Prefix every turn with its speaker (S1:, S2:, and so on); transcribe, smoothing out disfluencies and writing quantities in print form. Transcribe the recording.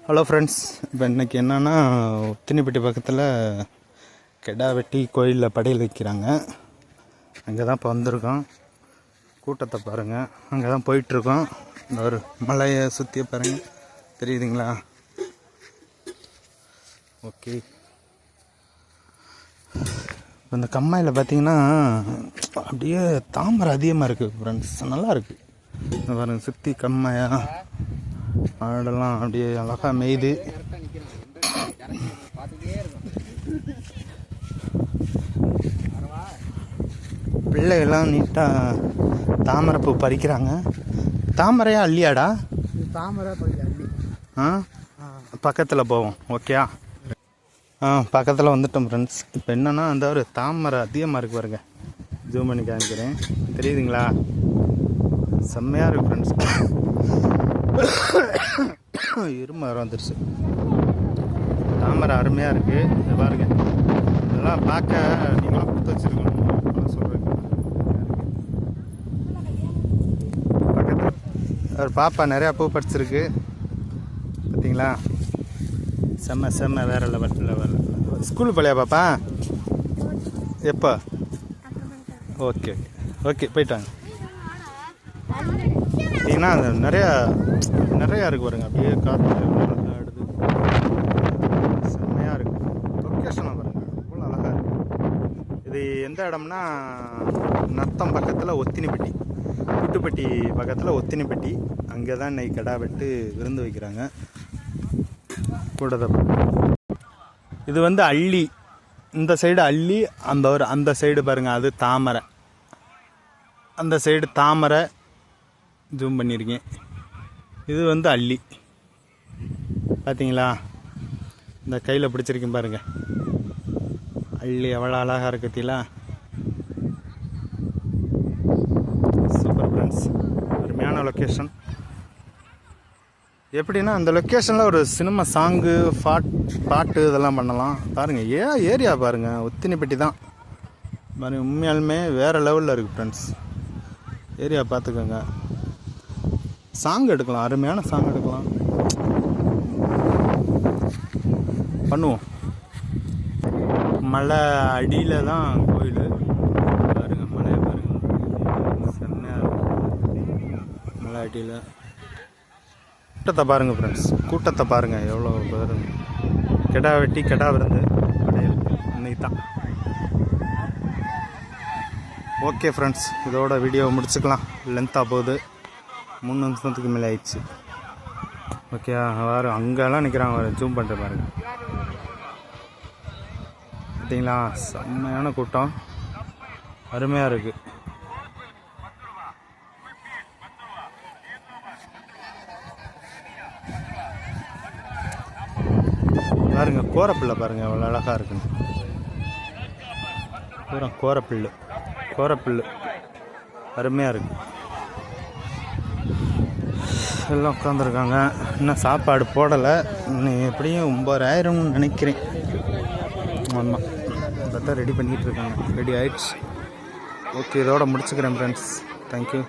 S1: Hello friends, இப்போ இன்றைக்கி என்னென்னா உத்தினிப்பட்டி பக்கத்தில் கெடா வெட்டி கோயிலில் படையல் வைக்கிறாங்க. அங்கே தான் இப்போ வந்திருக்கோம். கூட்டத்தை பாருங்கள், அங்கே தான் போயிட்டுருக்கோம். இந்த ஒரு மலையை சுற்றி பாருங்கள், தெரியுதுங்களா? ஓகே, இப்போ இந்த கம்மாயில் பார்த்தீங்கன்னா அப்படியே தாமரை அதிகமாக இருக்குது ஃப்ரெண்ட்ஸ், நல்லா இருக்குது. இந்த பாருங்கள், சுற்றி கம்மாயா ஆடெல்லாம் அப்படியே அழகாக மேய்து. பிள்ளைகள்லாம் நீட்டாக தாமரைப்பூ பறிக்கிறாங்க. தாமரையா அள்ளியாடா?
S2: தாமரை அள்ளி.
S1: பக்கத்தில் போவோம். ஓகேயா? பக்கத்தில் வந்துட்டோம் ஃப்ரெண்ட்ஸ். இப்போ என்னென்னா அந்த ஒரு தாமரை அதிகமாக இருக்குது பாருங்க, ஜூம் பண்ணி காமிக்கிறேன், தெரியுதுங்களா? செம்மையாக இருக்குது ஃப்ரெண்ட்ஸ். இரும வந்துருச்சு. தாமரை அருமையாக இருக்குது. இதை பாருங்க, இதெல்லாம் பார்க்க நீங்களாம் கொடுத்து வச்சுருக்கணும் சொல்கிறேன். பக்கத்தில் ஒரு பாப்பா நிறையா பூ பறிச்சிருக்கு பார்த்தீங்களா? செம்ம வேறு லெவல். ஸ்கூலுக்கு போலையா பாப்பா? எப்போ? ஓகே போயிட்டு வாங்க. பார்த்தீங்கன்னா நிறையா இருக்குது பாருங்க, அப்படியே காற்று ஆடுது. செம்மையாக இருக்குது. லொக்கேஷனாக பாருங்கள், அவ்வளோ அழகாக இருக்குது. இது எந்த இடம்னா நத்தம் பக்கத்தில் ஒத்தினிப்பட்டி, புட்டுப்பட்டி பக்கத்தில் ஒத்தினிப்பட்டி. அங்கே தான் இன்னைக்கு கடா வெட்டு விருந்து வைக்கிறாங்க. கூடதை இது வந்து அள்ளி, இந்த சைடு அள்ளி, அந்த சைடு பாருங்கள் அது தாமரை, அந்த சைடு தாமரை. ஜூம் பண்ணியிருக்கேன். இது வந்து அள்ளி பார்த்தீங்களா? இந்த கையில் பிடிச்சிருக்கேன் பாருங்க, அள்ளி எவ்வளோ அழகாக இருக்கீங்களா? சூப்பர் ஃப்ரெண்ட்ஸ், அருமையான லொக்கேஷன். எப்படின்னா அந்த லொக்கேஷனில் ஒரு சினிமா சாங்கு பாட்டு இதெல்லாம் பண்ணலாம். பாருங்கள், ஏரியா பாருங்கள், ஒத்தினிப்பட்டி தான் பாருங்கள். உண்மையாலுமே வேறு லெவலில் இருக்குது ஃப்ரெண்ட்ஸ். ஏரியா பார்த்துக்கோங்க. சாங் எடுக்கலாம், அருமையான சாங் எடுக்கலாம், பண்ணுவோம். மலை அடியில் தான் கோயில் பாருங்கள், மலையை பாருங்கள், செம்மையாக மலை அடியில். கூட்டத்தை பாருங்கள் ஃப்ரெண்ட்ஸ், கூட்டத்தை பாருங்கள் எவ்வளோ பேர். கெடா வெட்டி கெடா விருந்து படையல் இன்னைக்கு தான். ஓகே ஃப்ரெண்ட்ஸ், இதோட வீடியோ முடிச்சுக்கலாம், லென்த்தாக போகுது. 3 நிமிஷத்துக்கு மேலே ஆயிடுச்சு. ஓகே, வேறு அங்கெல்லாம் நிற்கிறாங்க, வேறு ஜூம் பண்ணுற பாருங்க. பார்த்தீங்களா? செம்மையான கூட்டம், அருமையாக இருக்குது. பாருங்க, கோரப்பிள்ளை பாருங்கள் எவ்வளோ அழகாக இருக்குன்னு. பூரா கோரப்பிள்ளு அருமையாக இருக்குது. எல்லாம் உட்காந்துருக்காங்க, இன்னும் சாப்பாடு போடலை. இன்னும் எப்படியும் 9,000 நினைக்கிறேன். ஆமாம், பார்த்தா ரெடி பண்ணிகிட்டு இருக்காங்க. ரெடி ஆயிடுச்சு. ஓகே, இதோட முடிச்சுக்கிறேன் ஃப்ரெண்ட்ஸ். தேங்க்யூ.